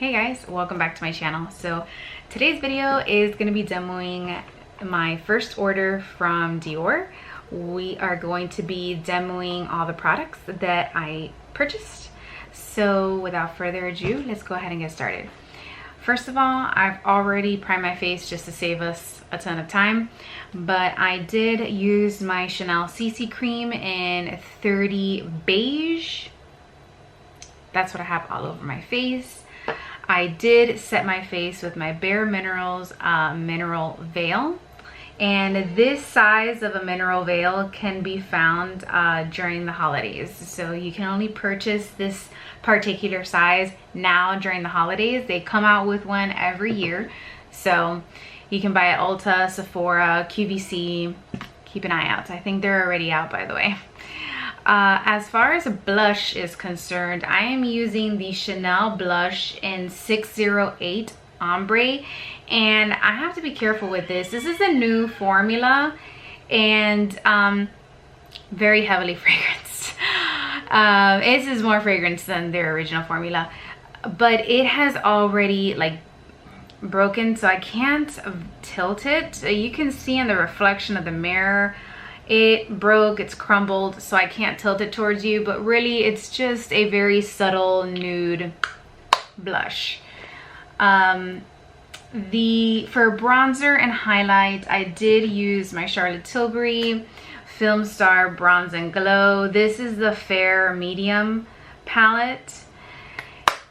Hey guys, welcome back to my channel. So today's video is going to be demoing my first order from Dior. We are going to be demoing all the products that I purchased. So without further ado, let's go ahead and get started. First of all, I've already primed my face just to save us a ton of time, but I did use my Chanel CC cream in 30 beige. That's what I have all over my face. I did set my face with my Bare Minerals mineral veil, and this size of a mineral veil can be found during the holidays. So you can only purchase this particular size now during the holidays. They come out with one every year, so you can buy at Ulta, Sephora, QVC. Keep an eye out. I think they're already out, by the way. As far as blush is concerned, I am using the Chanel blush in 608 Ombre, and I have to be careful with this. This is a new formula and very heavily fragranced. This is more fragrance than their original formula, but it has already like broken, so I can't tilt it. You can see in the reflection of the mirror it broke, it's crumbled, so I can't tilt it towards you, but really it's just a very subtle nude blush. For bronzer and highlight, I did use my Charlotte Tilbury Film Star Bronze and Glow. This is the Fair Medium palette.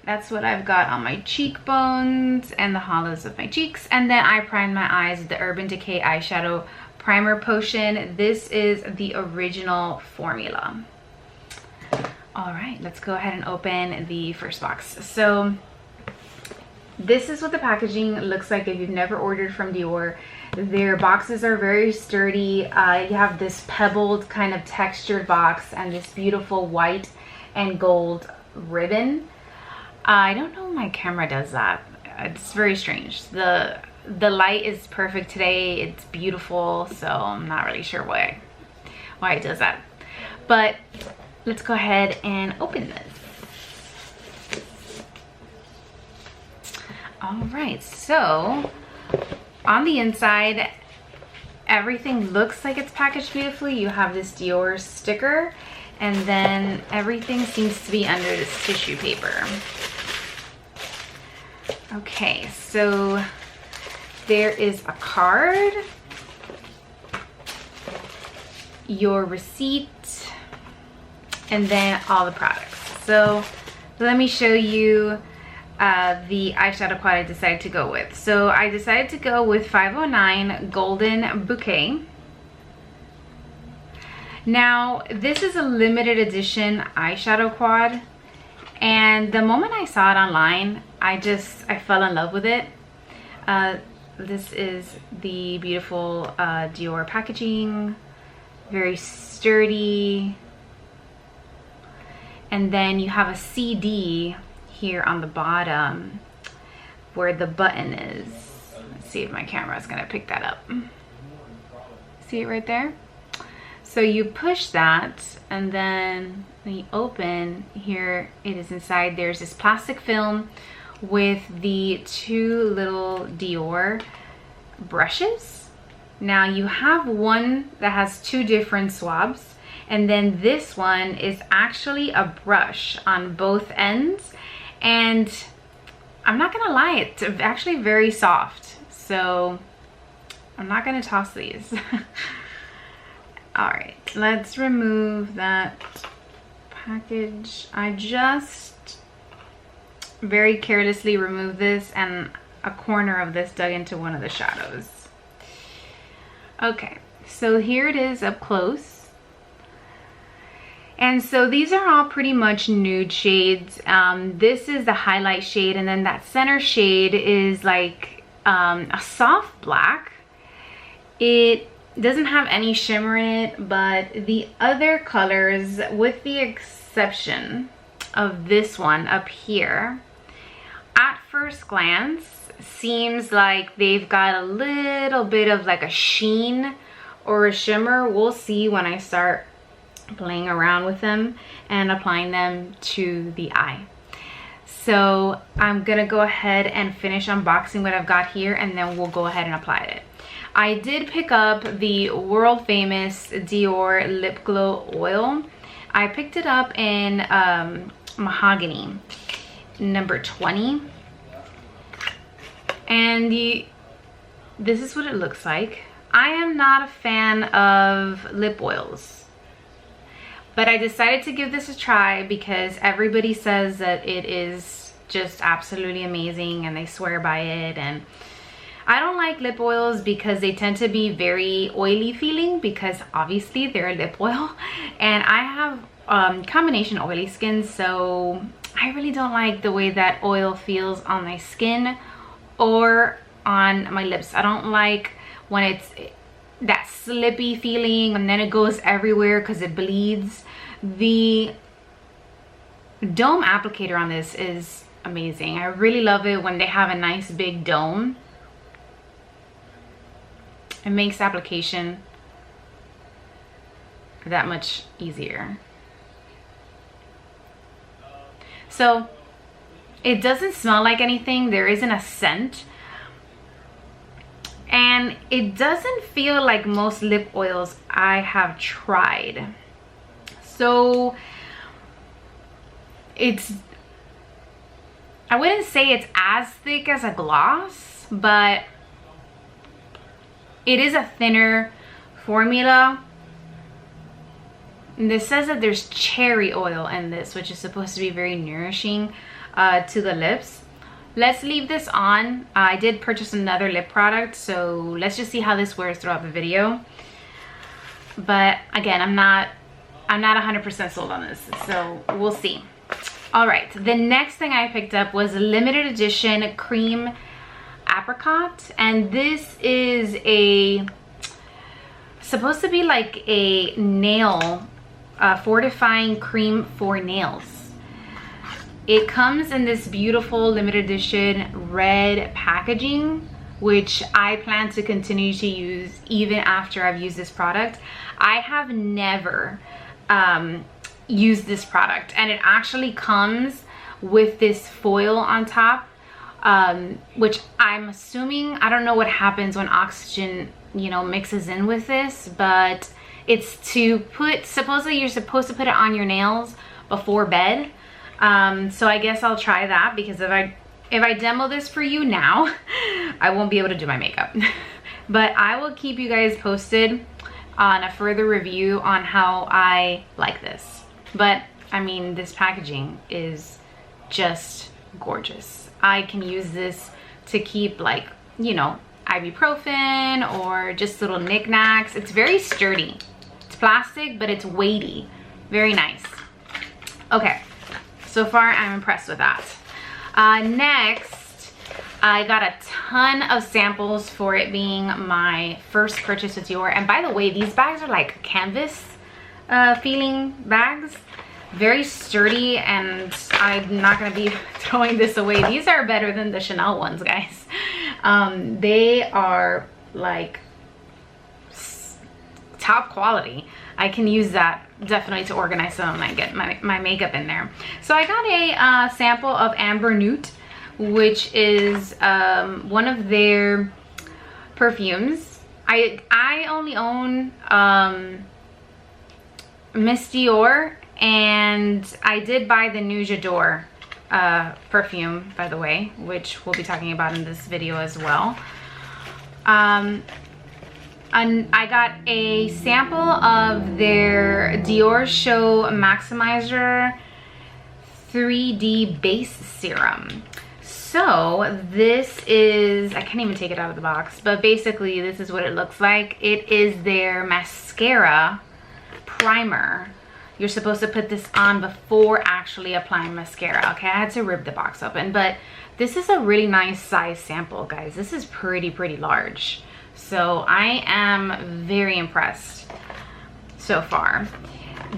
That's what I've got on my cheekbones and the hollows of my cheeks. And then I primed my eyes with the Urban Decay eyeshadow primer potion. This is the original formula. All right, let's go ahead and open the first box. So this is what the packaging looks like if you've never ordered from Dior. Their boxes are very sturdy. You have this pebbled kind of textured box and this beautiful white and gold ribbon. I don't know, my camera does that. It's very strange. The light is perfect today. It's beautiful, so I'm not really sure why it does that. But let's go ahead and open this. All right, so on the inside, everything looks like it's packaged beautifully. You have this Dior sticker, and then everything seems to be under this tissue paper. Okay, so there is a card, your receipt, and then all the products. So let me show you the eyeshadow quad I decided to go with. So I decided to go with 509 Golden Bouquet. Now this is a limited edition eyeshadow quad, and the moment I saw it online, I fell in love with it. This is the beautiful Dior packaging, very sturdy. And then you have a CD here on the bottom where the button is. Let's see if my camera is gonna pick that up. See it right there? So you push that, and then when you open, here it is inside. There's this plastic film with the two little Dior brushes. Now you have one that has two different swabs, and then this one is actually a brush on both ends, and I'm not gonna lie, it's actually very soft, so I'm not gonna toss these. All right, let's remove that package. I just very carelessly remove this, and a corner of this dug into one of the shadows. Okay, so here it is up close. And so these are all pretty much nude shades. This is the highlight shade, and then that center shade is like a soft black. It doesn't have any shimmer in it, but the other colors, with the exception of this one up here, at first glance seems like they've got a little bit of like a sheen or a shimmer. We'll see when I start playing around with them and applying them to the eye. So I'm gonna go ahead and finish unboxing what I've got here, and then we'll go ahead and apply it. I did pick up the world famous Dior Lip Glow Oil. I picked it up in Mahogany, number 20. And this is what it looks like. I am not a fan of lip oils, but I decided to give this a try because everybody says that it is just absolutely amazing and they swear by it. And I don't like lip oils because they tend to be very oily feeling, because obviously they're a lip oil and I have combination oily skin, so I really don't like the way that oil feels on my skin or on my lips. I don't like when it's that slippy feeling and then it goes everywhere because it bleeds. The dome applicator on this is amazing. I really love it when they have a nice big dome. It makes application that much easier. So it doesn't smell like anything. There isn't a scent. And it doesn't feel like most lip oils I have tried. So I wouldn't say it's as thick as a gloss, but it is a thinner formula. And this says that there's cherry oil in this, which is supposed to be very nourishing to the lips. Let's leave this on. I did purchase another lip product, so let's just see how this wears throughout the video. But again, I'm not 100% sold on this, so we'll see. All right, the next thing I picked up was a limited edition cream Apricot, and this is supposed to be like a nail fortifying cream for nails. It comes in this beautiful limited edition red packaging, which I plan to continue to use even after I've used this product. I have never used this product, and it actually comes with this foil on top, which I'm assuming, I don't know what happens when oxygen, mixes in with this, but it's to put, supposedly you're supposed to put it on your nails before bed. So I guess I'll try that, because if I demo this for you now, I won't be able to do my makeup. But I will keep you guys posted on a further review on how I like this. But I mean, this packaging is just gorgeous. I can use this to keep, like, ibuprofen or just little knickknacks. It's very sturdy. It's plastic, but it's weighty. Very nice. Okay, so far I'm impressed with that. Next, I got a ton of samples for it being my first purchase with Dior. And by the way, these bags are like canvas feeling bags. Very sturdy, and I'm not gonna be throwing this away. These are better than the Chanel ones, guys. They are like top quality. I can use that definitely to organize some of my makeup in there. So I got a sample of Amber Nude, which is one of their perfumes. I only own Miss Dior, and I did buy the new Jador perfume, by the way, which we'll be talking about in this video as well. And I got a sample of their Dior Show Maximizer 3D Base Serum. So this is, I can't even take it out of the box, but basically this is what it looks like. It is their mascara primer. You're supposed to put this on before actually applying mascara. Okay, I had to rip the box open, but this is a really nice size sample, guys. This is pretty large. So I am very impressed so far.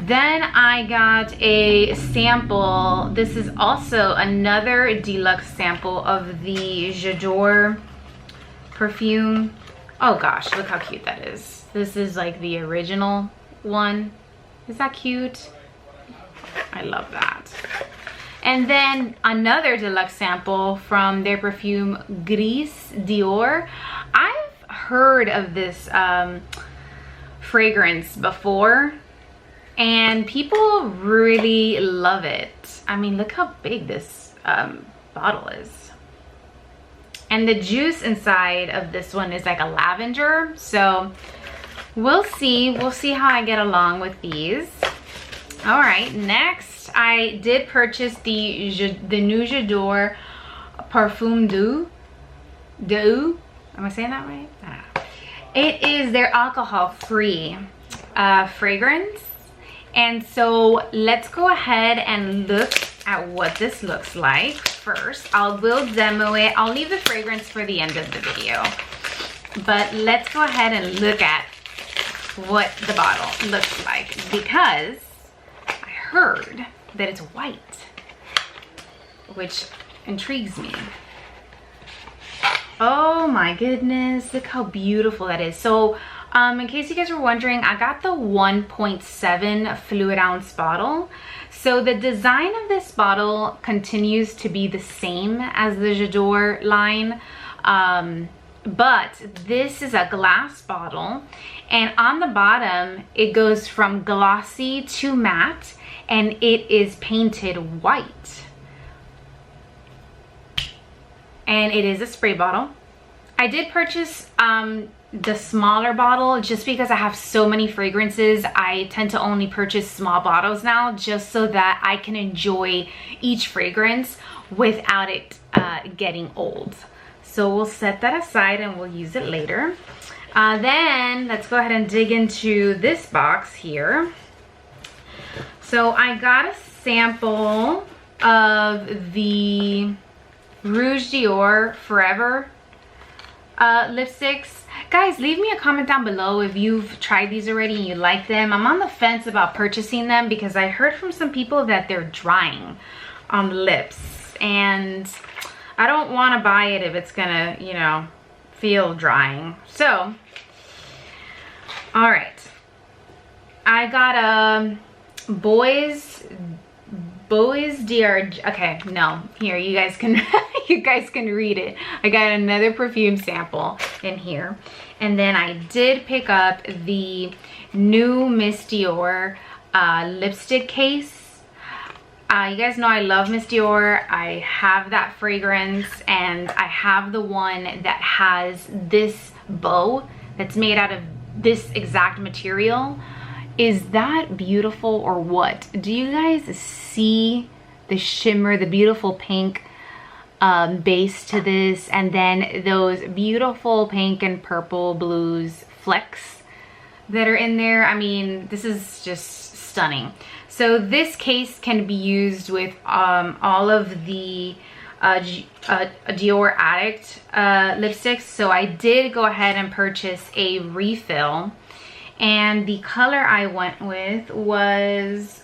Then I got a sample. This is also another deluxe sample of the Jador perfume. Oh gosh, look how cute that is. This is like the original one. Is that cute? I love that. And then another deluxe sample from their perfume Gris Dior. I've heard of this fragrance before, and people really love it. I mean, look how big this bottle is. And the juice inside of this one is like a lavender. So we'll see how I get along with these. All right, next I did purchase the new Jador Perfume Doux. Am I saying that right? It is their alcohol-free fragrance. And so let's go ahead and look at what this looks like first. We'll demo it. I'll leave the fragrance for the end of the video. But let's go ahead and look at what the bottle looks like, because I heard that it's white, which intrigues me. Oh my goodness, look how beautiful that is. So in case you guys were wondering, I got the 1.7 fluid ounce bottle. So the design of this bottle continues to be the same as the Jador line, but this is a glass bottle, and on the bottom it goes from glossy to matte, and it is painted white. And it is a spray bottle. I did purchase the smaller bottle just because I have so many fragrances. I tend to only purchase small bottles now, just so that I can enjoy each fragrance without it getting old. So we'll set that aside and we'll use it later. Then let's go ahead and dig into this box here. So I got a sample of the Rouge Dior Forever lipsticks. Guys, leave me a comment down below if you've tried these already and you like them. I'm on the fence about purchasing them because I heard from some people that they're drying on the lips, and I don't want to buy it if it's gonna, you know, feel drying. So, all right, I got a Boys Dior. Okay, no, here you guys can you guys can read it. I got another perfume sample in here, and then I did pick up the new Miss Dior lipstick case. You guys know I love Miss Dior. I have that fragrance, and I have the one that has this bow that's made out of this exact material. Is that beautiful or what? Do you guys see the shimmer, the beautiful pink base to this, and then those beautiful pink and purple blues flecks that are in there? I mean, this is just stunning. So this case can be used with all of the Dior Addict lipsticks. So I did go ahead and purchase a refill, and the color I went with was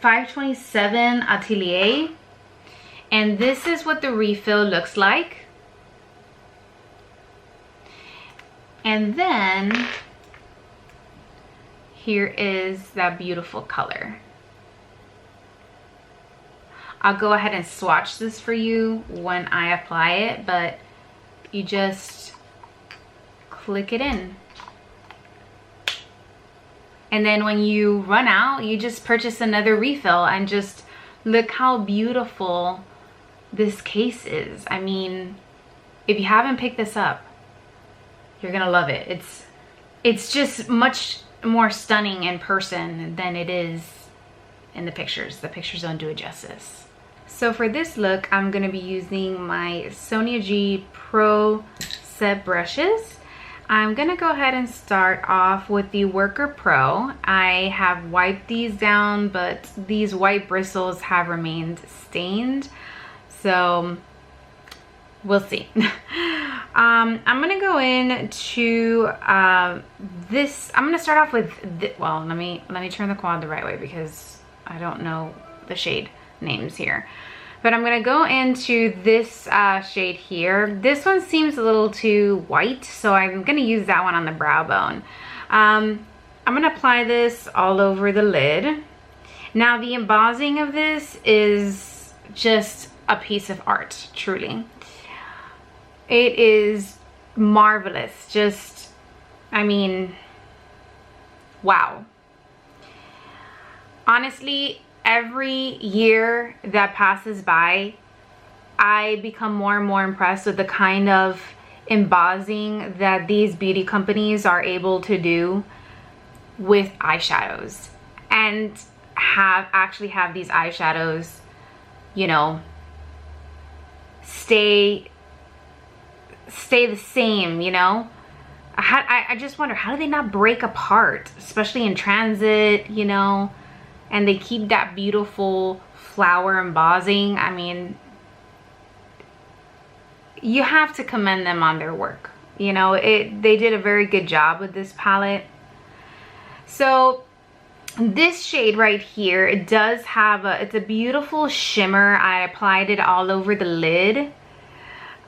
527 Atelier, and this is what the refill looks like. And then here is that beautiful color. I'll go ahead and swatch this for you when I apply it, but you just click it in. And then when you run out, you just purchase another refill, and just look how beautiful this case is. I mean, if you haven't picked this up, you're gonna love it. It's just much more stunning in person than it is in the pictures. The pictures don't do it justice. So for this look, I'm gonna be using my Sonia G Pro set brushes. I'm gonna go ahead and start off with the Worker Pro. I have wiped these down, but these white bristles have remained stained, so we'll see. I'm gonna go into this. I'm gonna start off with well, let me turn the quad the right way because I don't know the shade names here. But I'm gonna go into this shade here. This one seems a little too white, so I'm gonna use that one on the brow bone. I'm gonna apply this all over the lid. Now the embossing of this is just a piece of art, truly. It is marvelous. Just, I mean, wow. Honestly, every year that passes by, I become more and more impressed with the kind of embossing that these beauty companies are able to do with eyeshadows, and actually have these eyeshadows, you know, stay the same, you know. I just wonder, how do they not break apart, especially in transit, you know, and they keep that beautiful flower embossing. I mean, you have to commend them on their work. You know, they did a very good job with this palette. So this shade right here, it does have it's a beautiful shimmer. I applied it all over the lid.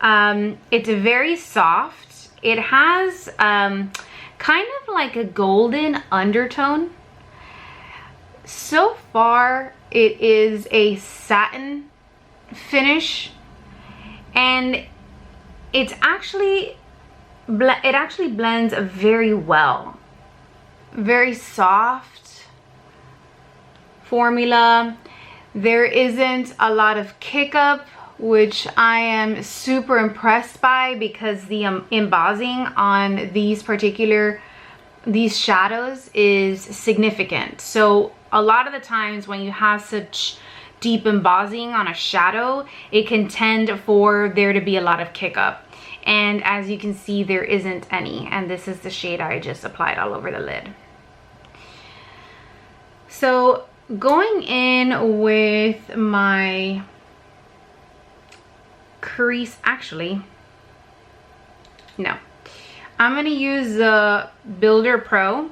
It's very soft. It has kind of like a golden undertone. So far, it is a satin finish, and it actually blends very well. Very soft formula. There isn't a lot of kick up, which I am super impressed by, because the embossing on these shadows is significant. So a lot of the times when you have such deep embossing on a shadow, it can tend for there to be a lot of kick up. And as you can see, there isn't any. And this is the shade I just applied all over the lid. So going in with my crease, actually, no. I'm going to use the Builder Pro,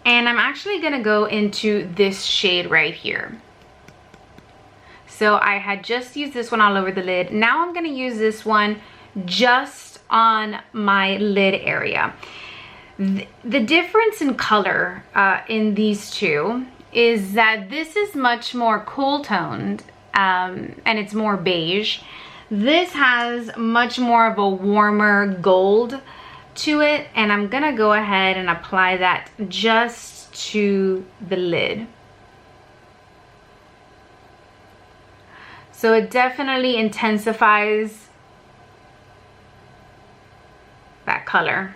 and I'm actually going to go into this shade right here. So I had just used this one all over the lid. Now I'm going to use this one just on my lid area. The difference in color in these two is that this is much more cool toned, and it's more beige. This has much more of a warmer gold to it, and I'm gonna go ahead and apply that just to the lid. So it definitely intensifies that color.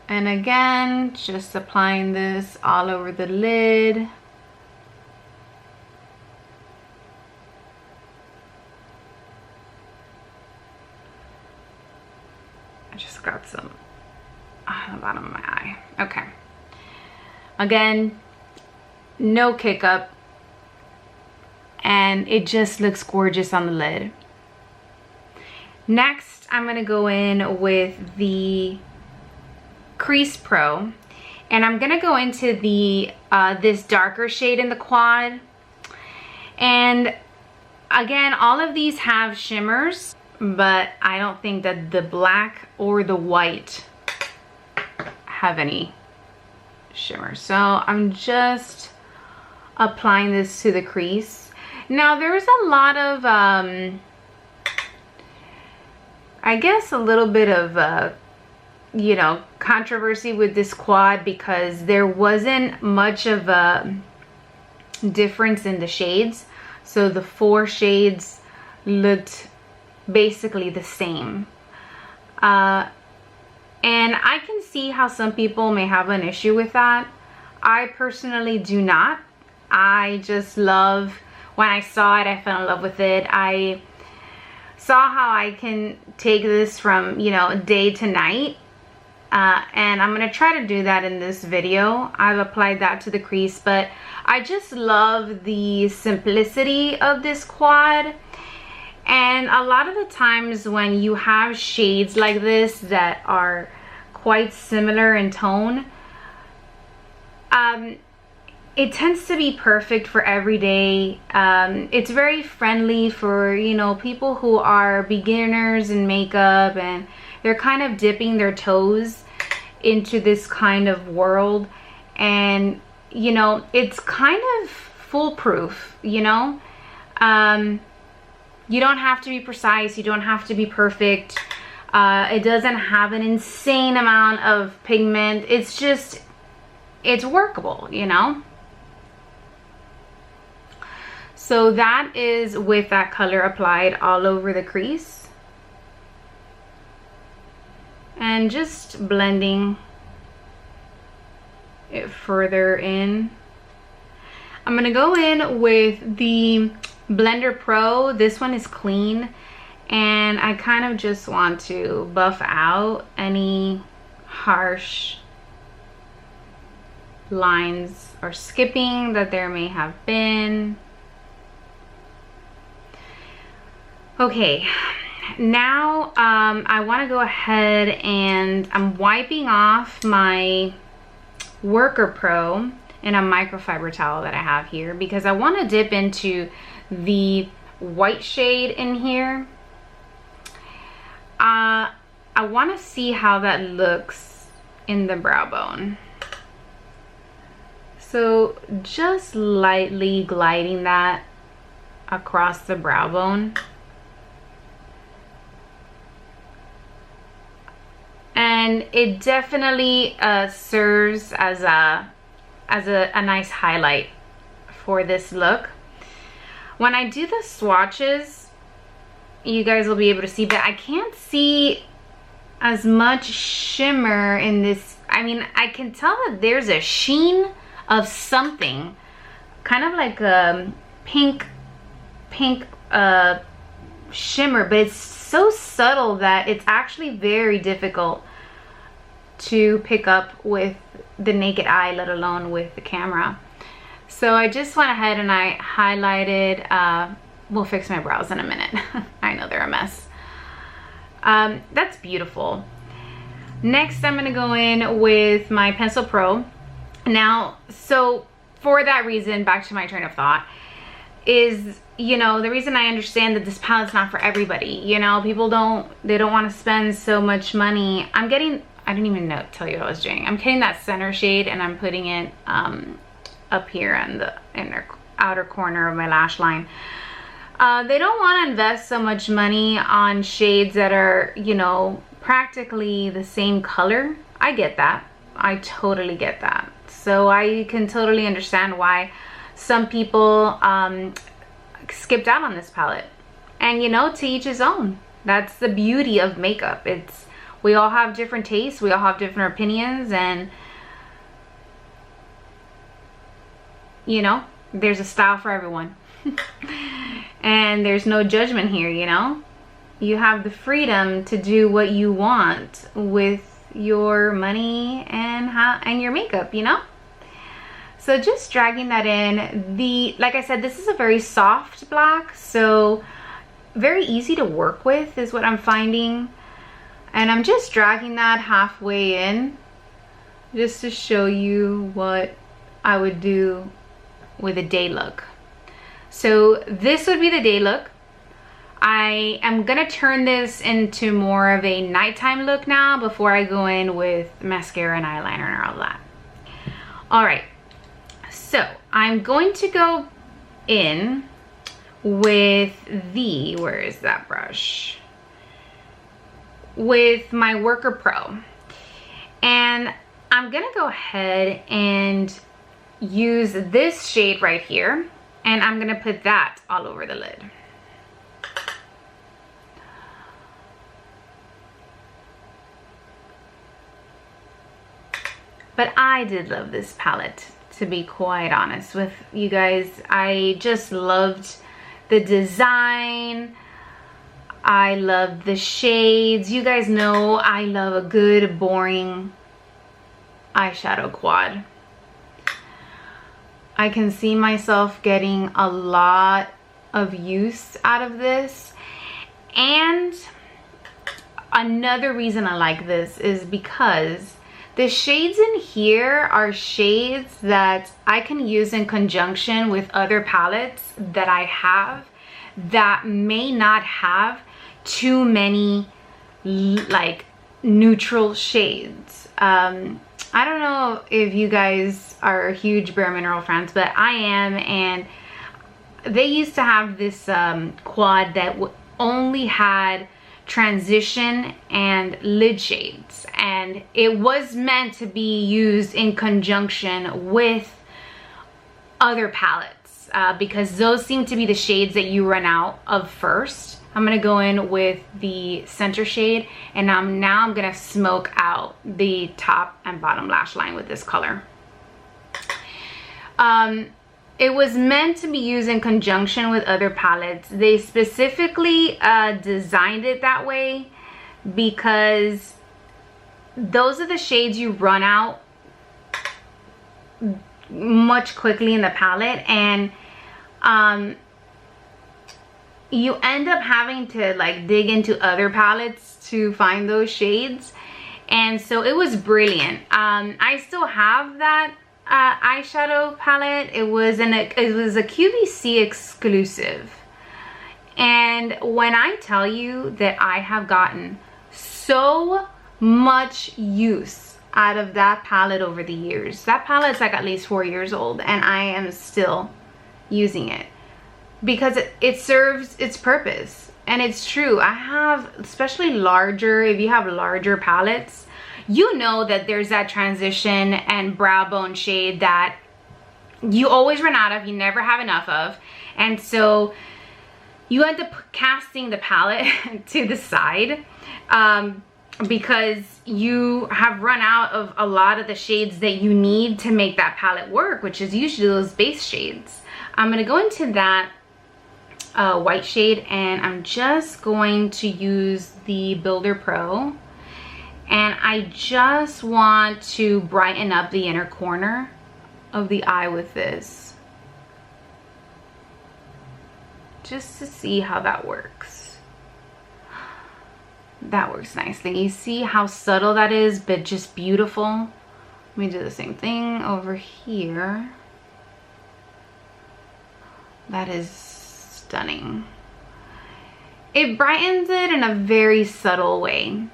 And again, just applying this all over the lid. I just got some on the bottom of my eye. Okay. Again, no kick up. And it just looks gorgeous on the lid. Next, I'm gonna go in with the Crease Pro, and I'm gonna go into the this darker shade in the quad. And again, all of these have shimmers, but I don't think that the black or the white have any shimmer. So I'm just applying this to the crease. Now there's a lot of I guess a little bit of you know, controversy with this quad, because there wasn't much of a difference in the shades. So the 4 shades looked basically the same. And I can see how some people may have an issue with that. I personally do not. I just love, when I saw it, I fell in love with it. I saw how I can take this from, you know, day to night. And I'm gonna try to do that in this video. I've applied that to the crease, but I just love the simplicity of this quad. And a lot of the times when you have shades like this that are quite similar in tone, it tends to be perfect for every day. It's very friendly for, you know, people who are beginners in makeup and they're kind of dipping their toes into this kind of world. And, you know, it's kind of foolproof, you know? You don't have to be precise, you don't have to be perfect. It doesn't have an insane amount of pigment. It's just, it's workable, you know? So that is with that color applied all over the crease. And just blending it further in. I'm gonna go in with the Blender Pro. This one is clean, and I kind of just want to buff out any harsh lines or skipping that there may have been. Okay, now I want to go ahead and I'm wiping off my Worker Pro in a microfiber towel that I have here, because I want to dip into the white shade in here. I want to see how that looks in the brow bone. So just lightly gliding that across the brow bone. And it definitely serves as a nice highlight for this look. When I do the swatches, you guys will be able to see, but I can't see as much shimmer in this. I mean, I can tell that there's a sheen of something, kind of like a pink shimmer, but it's so subtle that it's actually very difficult to pick up with the naked eye, let alone with the camera. So I just went ahead and I highlighted, we'll fix my brows in a minute. I know they're a mess. That's beautiful. Next, I'm gonna go in with my Pencil Pro. Now, so for that reason, back to my train of thought, is, you know, the reason I understand that this palette's not for everybody. You know, people don't want to spend so much money. I didn't even tell you what I was doing. I'm getting that center shade and I'm putting it up here in the outer corner of my lash line. They don't want to invest so much money on shades that are, you know, practically the same color. I get that. I totally get that. So I can totally understand why some people skipped out on this palette. And, you know, to each his own. That's the beauty of makeup. We all have different tastes, we all have different opinions, and, you know, there's a style for everyone. And there's no judgment here, you know? You have the freedom to do what you want with your money and your makeup, you know? So just dragging that in. Like I said, this is a very soft black, so very easy to work with is what I'm finding. And I'm just dragging that halfway in just to show you what I would do with a day look. So this would be the day look. I am gonna turn this into more of a nighttime look now before I go in with mascara and eyeliner and all that. All right, so I'm going to go in with where is that brush? With my Worker Pro. And I'm gonna go ahead and use this shade right here, and I'm gonna put that all over the lid. But I did love this palette, to be quite honest with you guys. I just loved the design. I love the shades. You guys know I love a good, boring eyeshadow quad. I can see myself getting a lot of use out of this. And another reason I like this is because the shades in here are shades that I can use in conjunction with other palettes that I have that may not have too many like neutral shades. I don't know if you guys are huge Bare Mineral fans, but I am, and they used to have this quad that only had transition and lid shades, and it was meant to be used in conjunction with other palettes because those seem to be the shades that you run out of first. I'm gonna go in with the center shade, and now I'm gonna smoke out the top and bottom lash line with this color. It was meant to be used in conjunction with other palettes. They specifically designed it that way because those are the shades you run out much quickly in the palette, and you end up having to like dig into other palettes to find those shades. And so it was brilliant. I still have that eyeshadow palette. It was a QVC exclusive, and when I tell you that I have gotten so much use out of that palette over the years, that palette's like at least 4 years old, and I am still using it because it serves its purpose. And it's true, I have, especially larger, if you have larger palettes, you know that there's that transition and brow bone shade that you always run out of, you never have enough of, and so you end up casting the palette to the side because you have run out of a lot of the shades that you need to make that palette work, which is usually those base shades. I'm gonna go into that white shade, and I'm just going to use the Builder Pro, and I just want to brighten up the inner corner of the eye with this, just to see how that works. That works nicely. You see how subtle that is, but just beautiful. Let me do the same thing over here. That is stunning. It brightens it in a very subtle way.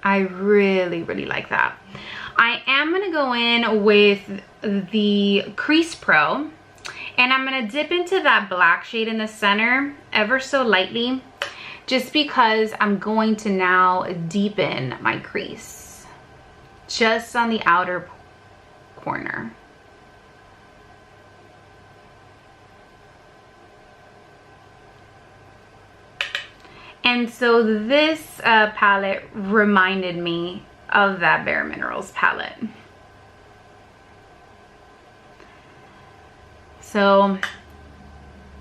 I really, really like that. I am gonna go in with the Crease Pro, and I'm gonna dip into that black shade in the center ever so lightly, just because I'm going to now deepen my crease just on the outer corner. And so this palette reminded me of that Bare Minerals palette. So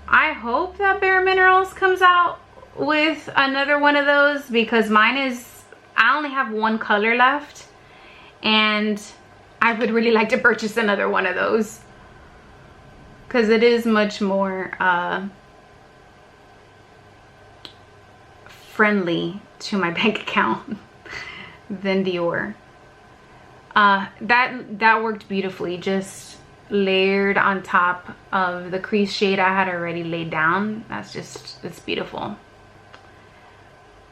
I hope that Bare Minerals comes out with another one of those, because mine is, I only have one color left, and I would really like to purchase another one of those because it is much more friendly to my bank account than Dior. That worked beautifully, just layered on top of the crease shade I had already laid down. It's beautiful.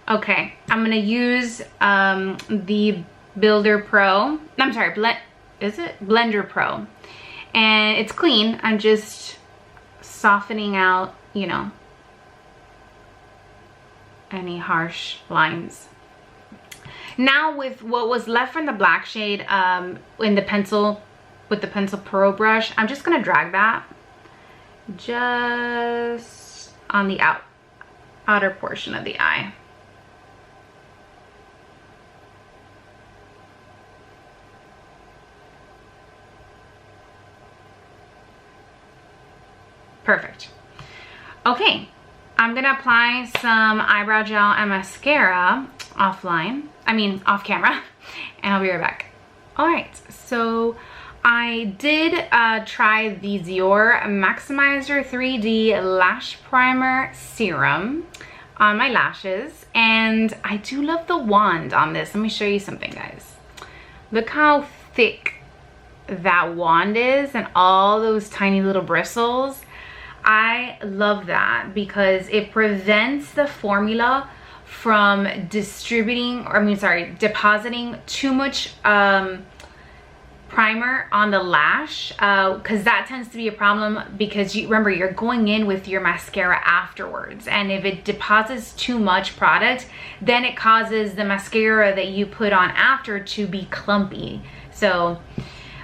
Okay, I'm gonna use the Builder Pro. I'm sorry, Blender Pro, and it's clean. I'm just softening out, you know, any harsh lines. Now with what was left from the black shade in the pencil, with the Pencil Pro brush, I'm just gonna drag that just on the outer portion of the eye. Perfect. Okay, I'm gonna apply some eyebrow gel and mascara off camera, and I'll be right back. All right, so I did try the Dior Maximizer 3D Lash Primer Serum on my lashes, and I do love the wand on this. Let me show you something, guys. Look how thick that wand is and all those tiny little bristles. I love that because it prevents the formula from depositing too much primer on the lash, because that tends to be a problem, because remember, you're going in with your mascara afterwards, and if it deposits too much product, then it causes the mascara that you put on after to be clumpy. So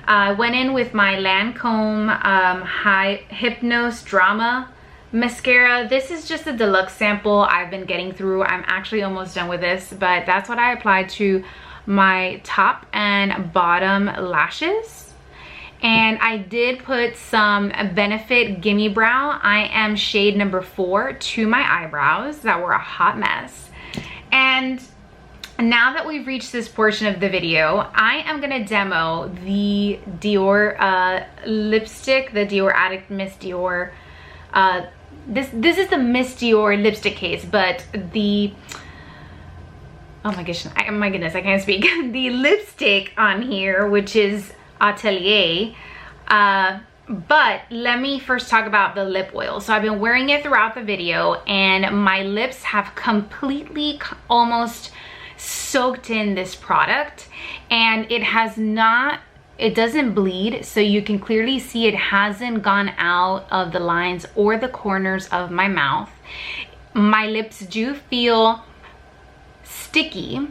I went in with my Lancome High Hypnose Drama mascara. This is just a deluxe sample I've been getting through. I'm actually almost done with this, but that's what I applied to my top and bottom lashes. And I did put some Benefit Gimme Brow. I am shade number 4 to my eyebrows that were a hot mess. And now that we've reached this portion of the video, I am gonna demo the Dior lipstick, the Dior Addict Miss Dior. This is the Miss Dior lipstick case, but the, oh my goodness, I can't speak. The lipstick on here, which is Atelier. But let me first talk about the lip oil. So I've been wearing it throughout the video, and my lips have completely almost soaked in this product, and it has not, it doesn't bleed, so you can clearly see it hasn't gone out of the lines or the corners of my mouth. My lips do feel sticky,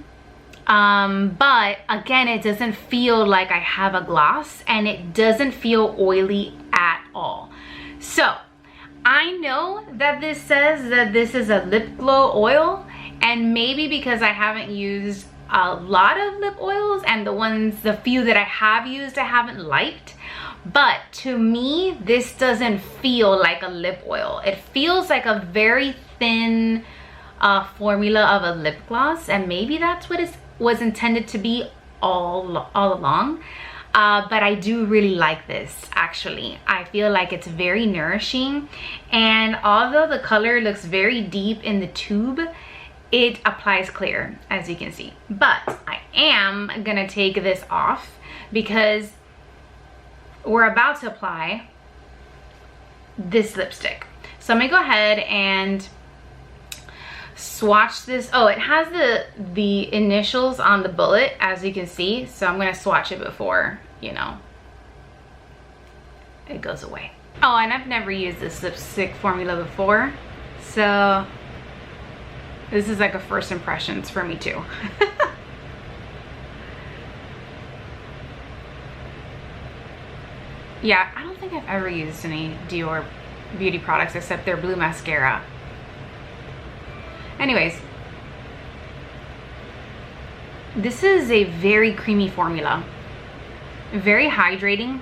but again, it doesn't feel like I have a gloss, and it doesn't feel oily at all. So I know that this says that this is a lip glow oil, and maybe because I haven't used a lot of lip oils, and the few that I have used I haven't liked, but to me this doesn't feel like a lip oil. It feels like a very thin formula of a lip gloss, and maybe that's what it was intended to be all along. But I do really like this, actually. I feel like it's very nourishing, and although the color looks very deep in the tube, it applies clear, as you can see. But I am gonna take this off because we're about to apply this lipstick. So I'm gonna go ahead and swatch this. Oh, it has the initials on the bullet, as you can see, so I'm gonna swatch it before, you know, it goes away. Oh, and I've never used this lipstick formula before, so this is like a first impressions for me too. Yeah, I don't think I've ever used any Dior beauty products except their blue mascara. Anyways, this is a very creamy formula, very hydrating.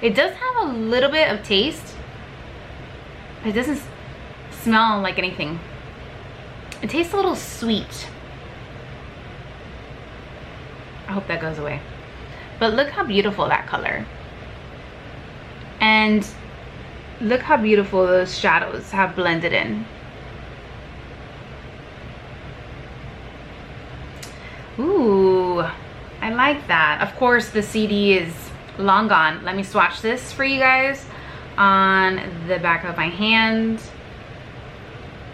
It does have a little bit of taste. It doesn't smell like anything. It tastes a little sweet. I hope that goes away. But look how beautiful that color. And look how beautiful those shadows have blended in. Ooh, I like that. Of course, the CD is long gone. Let me swatch this for you guys on the back of my hand.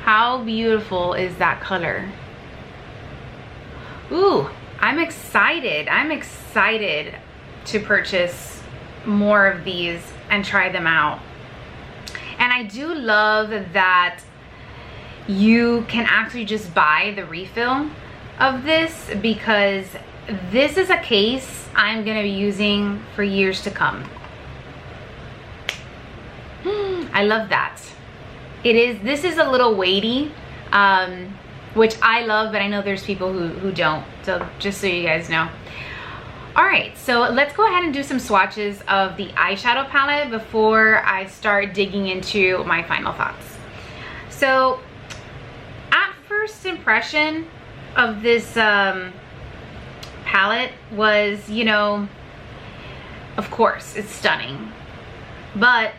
How beautiful is that color? Ooh, I'm excited. I'm excited to purchase more of these and try them out. And I do love that you can actually just buy the refill of this, because this is a case I'm gonna be using for years to come. I love that. This is a little weighty, which I love, but I know there's people who don't, so just so you guys know. All right, so let's go ahead and do some swatches of the eyeshadow palette before I start digging into my final thoughts. So at first impression of this palette was, you know, of course it's stunning, but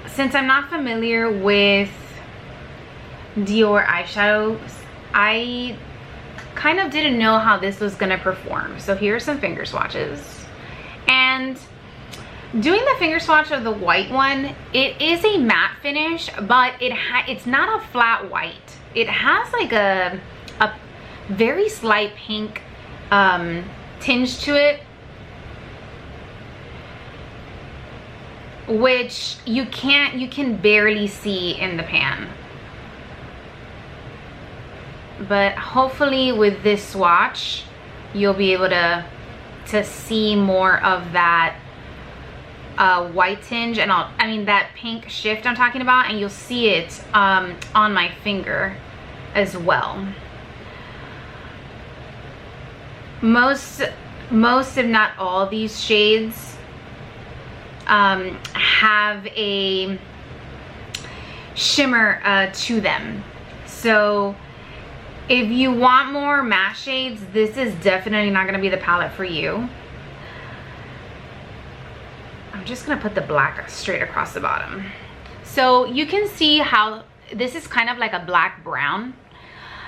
since I'm not familiar with Dior eyeshadows, I kind of didn't know how this was gonna perform. So here's some finger swatches. And doing the finger swatch of the white one, it is a matte finish, but it's not a flat white. It has like a very slight pink tinge to it, which you can barely see in the pan. But hopefully with this swatch, you'll be able to see more of that white tinge, and I mean that pink shift I'm talking about, and you'll see it on my finger as well. Most if not all these shades have a shimmer to them. So if you want more matte shades, this is definitely not going to be the palette for you. I'm just going to put the black straight across the bottom. So you can see how this is kind of like a black brown.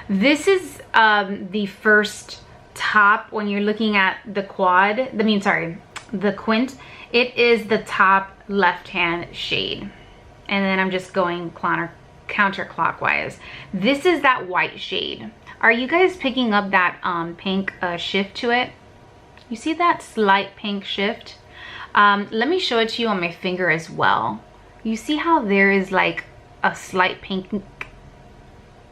This is the first top when you're looking at the quad. The quint. It is the top left-hand shade. And then I'm just going counterclockwise. This is that white shade. Are you guys picking up that pink shift to it? You see that slight pink shift? Let me show it to you on my finger as well. You see how there is like a slight pink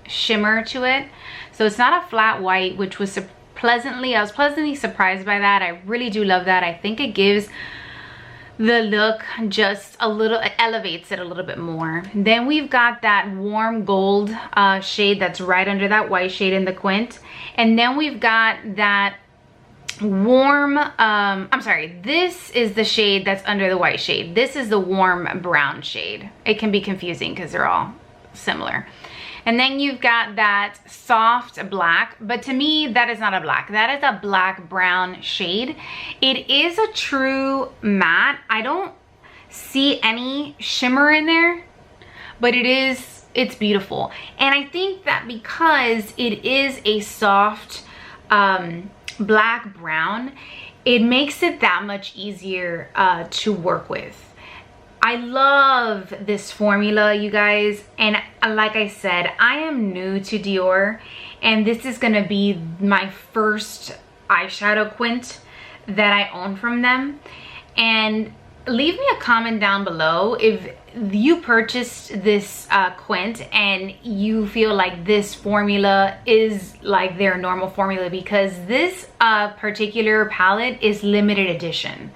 shimmer to it? So it's not a flat white, which was I was pleasantly surprised by that. I really do love that. I think it gives the look just a little, it elevates it a little bit more. Then we've got that warm gold shade that's right under that white shade in the quint. And then we've got that warm, I'm sorry, this is the shade that's under the white shade. This is the warm brown shade. It can be confusing because they're all similar. And then you've got that soft black, but to me, that is not a black. That is a black brown shade. It is a true matte. I don't see any shimmer in there, but it's beautiful. And I think that because it is a soft black brown, it makes it that much easier to work with. I love this formula, you guys, and like I said, I am new to Dior, and this is gonna be my first eyeshadow quint that I own from them. And leave me a comment down below if you purchased this quint and you feel like this formula is like their normal formula, because this particular palette is limited edition.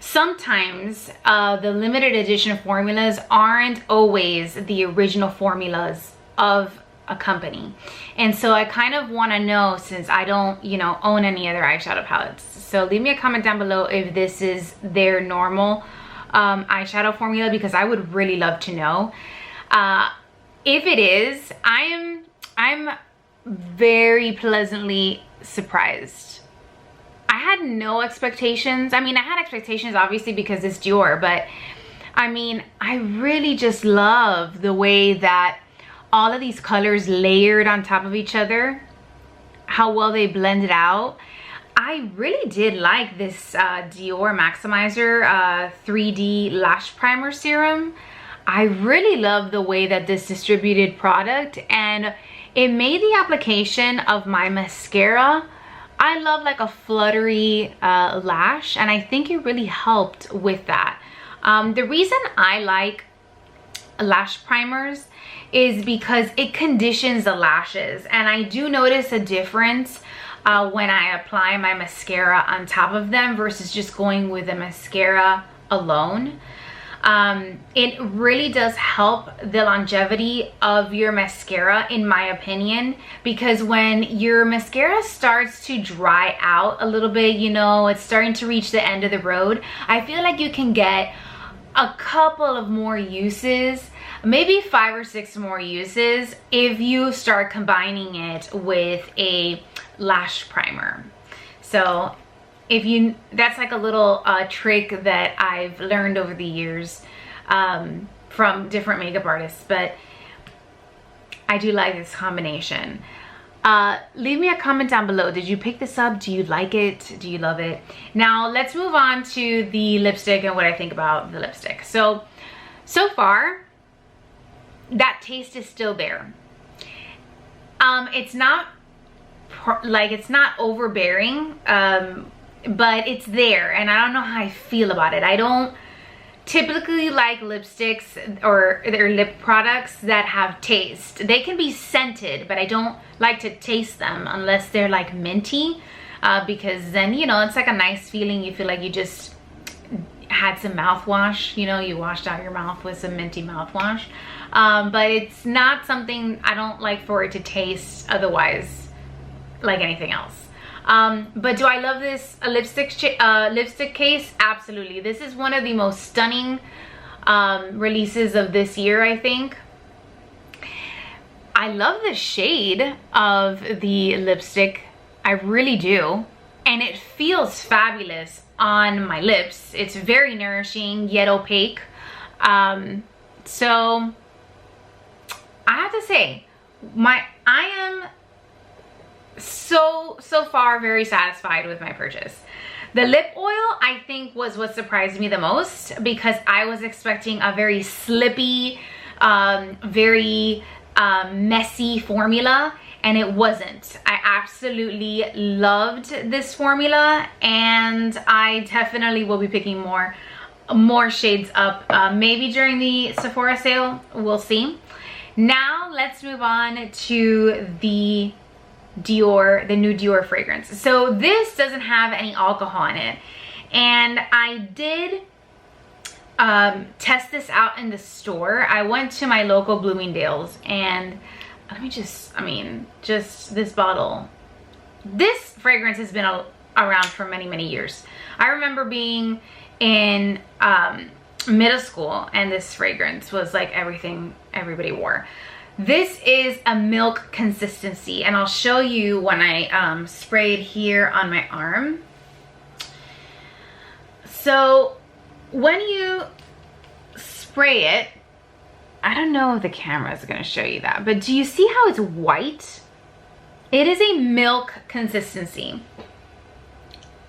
Sometimes the limited edition formulas aren't always the original formulas of a company. And so I kind of want to know, since I don't, own any other eyeshadow palettes. So leave me a comment down below if this is their normal eyeshadow formula, because I would really love to know. If it is, I'm very pleasantly surprised. I had no expectations. I mean, I had expectations obviously because it's Dior, but I mean, I really just love the way that all of these colors layered on top of each other, how well they blended out. I really did like this Dior Maximizer 3D Lash Primer Serum. I really love the way that this distributed product, and it made the application of my mascara, I love like a fluttery lash, and I think it really helped with that. The reason I like lash primers is because it conditions the lashes, and I do notice a difference when I apply my mascara on top of them versus just going with the mascara alone. It really does help the longevity of your mascara, in my opinion, because when your mascara starts to dry out a little bit, it's starting to reach the end of the road, I feel like you can get a couple of more uses, maybe 5 or 6 more uses, if you start combining it with a lash primer. So that's like a little trick that I've learned over the years from different makeup artists, but I do like this combination. Leave me a comment down below. Did you pick this up? Do you like it? Do you love it? Now let's move on to the lipstick and what I think about the lipstick. So far, that taste is still there. It's not like, it's not overbearing, but it's there, and I don't know how I feel about it. I don't typically like lipsticks or their lip products that have taste. They can be scented, but I don't like to taste them unless they're like minty, because then, you know, it's like a nice feeling. You feel like you just had some mouthwash, you know, you washed out your mouth with some minty mouthwash. But it's not something I don't like for it to taste otherwise like anything else. But do I love this lipstick case? Absolutely. This is one of the most stunning releases of this year, I think. I love the shade of the lipstick. I really do. And it feels fabulous on my lips. It's very nourishing, yet opaque. So I have to say, I am so far very satisfied with my purchase. The lip oil, I think, was what surprised me the most, because I was expecting a very slippy, very messy formula, and it wasn't. I absolutely loved this formula, and I definitely will be picking more shades up, maybe during the Sephora sale. We'll see. Now let's move on to the new Dior fragrance. So this doesn't have any alcohol in it, and I did test this out in the store. I went to my local Bloomingdale's, and let me just, I mean, just this bottle. This fragrance has been around for many years. I remember being in middle school, and this fragrance was like everything everybody wore. This is a milk consistency, and I'll show you when I sprayed here on my arm. So when you spray it, I don't know if the camera is going to show you that, but do you see how it's white? It is a milk consistency,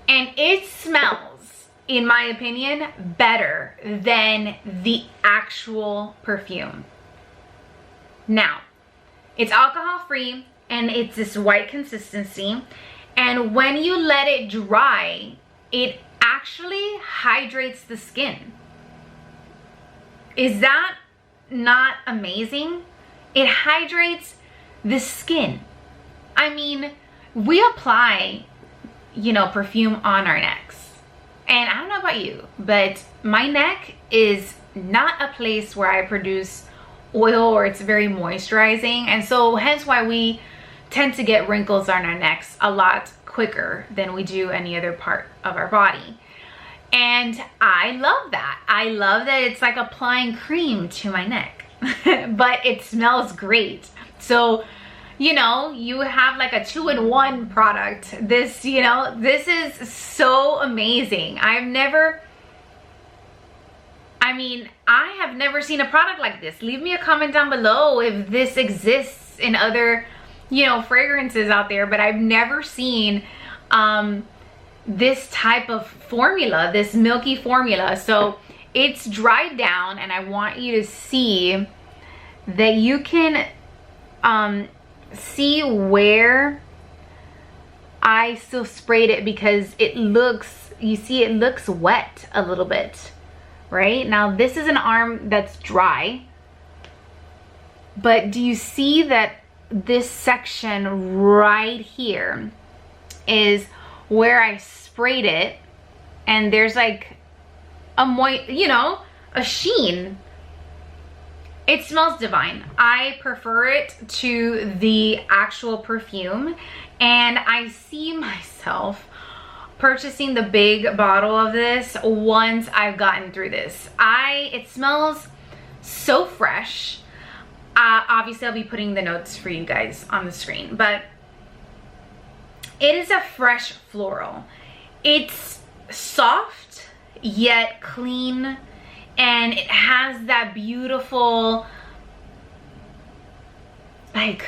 and it smells, in my opinion, better than the actual perfume. Now, it's alcohol free, and it's this white consistency, and when you let it dry, it actually hydrates the skin. Is that not amazing? It hydrates the skin. I mean, we apply, you know, perfume on our necks, and I don't know about you, but my neck is not a place where I produce oil, or it's very moisturizing, and so hence why we tend to get wrinkles on our necks a lot quicker than we do any other part of our body. And I love that. I love that it's like applying cream to my neck, but it smells great. So, you know, you have like a 2-in-1 product. This, you know, this is so amazing. I have never seen a product like this. Leave me a comment down below if this exists in other, you know, fragrances out there, but I've never seen this type of formula, this milky formula. So it's dried down, and I want you to see that you can see where I still sprayed it, because it looks, you see, it looks wet a little bit. Right now, this is an arm that's dry, but do you see that this section right here is where I sprayed it, and there's like a sheen. It smells divine. I prefer it to the actual perfume, and I see myself purchasing the big bottle of this once I've gotten through this. It smells so fresh. Obviously, I'll be putting the notes for you guys on the screen, but it is a fresh floral. It's soft yet clean, and it has that beautiful, like,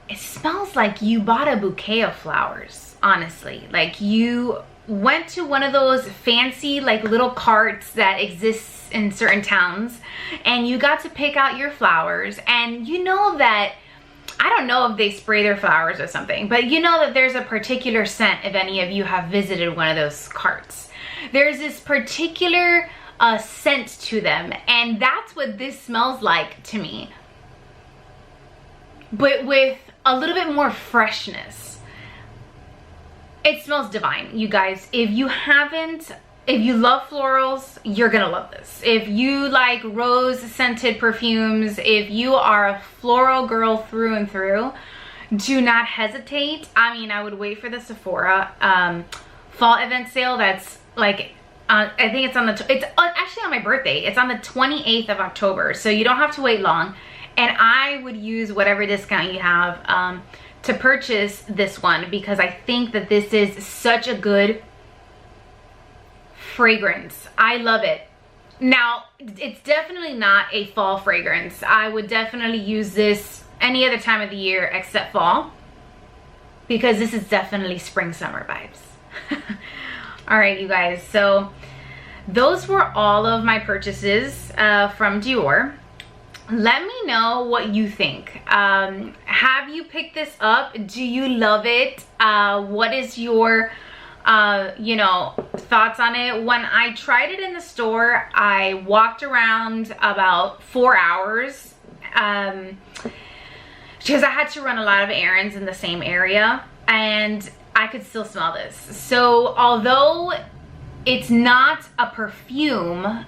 it smells like you bought a bouquet of flowers, honestly. Like you went to one of those fancy like little carts that exists in certain towns, and you got to pick out your flowers, and you know that I don't know if they spray their flowers or something, but you know that there's a particular scent if any of you have visited one of those carts. There's this particular scent to them, and that's what this smells like to me, but with a little bit more freshness. It smells divine, you guys. If you love florals, you're gonna love this. If you like rose scented perfumes, if you are a floral girl through and through, do not hesitate. I mean, I would wait for the Sephora fall event sale. That's like, I think it's actually on my birthday. It's on the 28th of October, so you don't have to wait long. And I would use whatever discount you have to purchase this one, because I think that this is such a good fragrance. I love it. Now, it's definitely not a fall fragrance. I would definitely use this any other time of the year except fall, because this is definitely spring summer vibes. All right, you guys, so those were all of my purchases from Dior. Let me know what you think. Have you picked this up? Do you love it? What is your you know, thoughts on it? When I tried it in the store, I walked around about 4 hours because I had to run a lot of errands in the same area, and I could still smell this. So although it's not a perfume,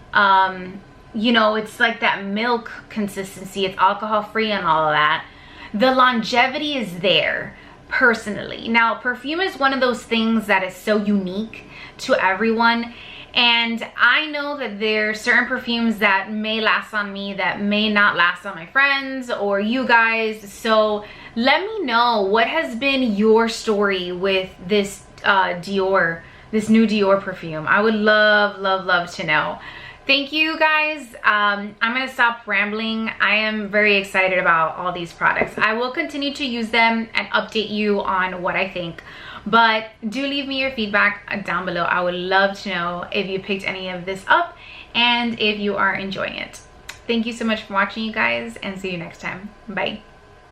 you know, it's like that milk consistency, it's alcohol free and all of that, the longevity is there. Personally, now perfume is one of those things that is so unique to everyone, and I know that there are certain perfumes that may last on me that may not last on my friends or you guys. So let me know, what has been your story with this Dior, this new Dior perfume? I would love to know. Thank you guys. I'm gonna stop rambling. I am very excited about all these products. I will continue to use them and update you on what I think, but do leave me your feedback down below. I would love to know if you picked any of this up and if you are enjoying it. Thank you so much for watching, you guys, and see you next time. Bye.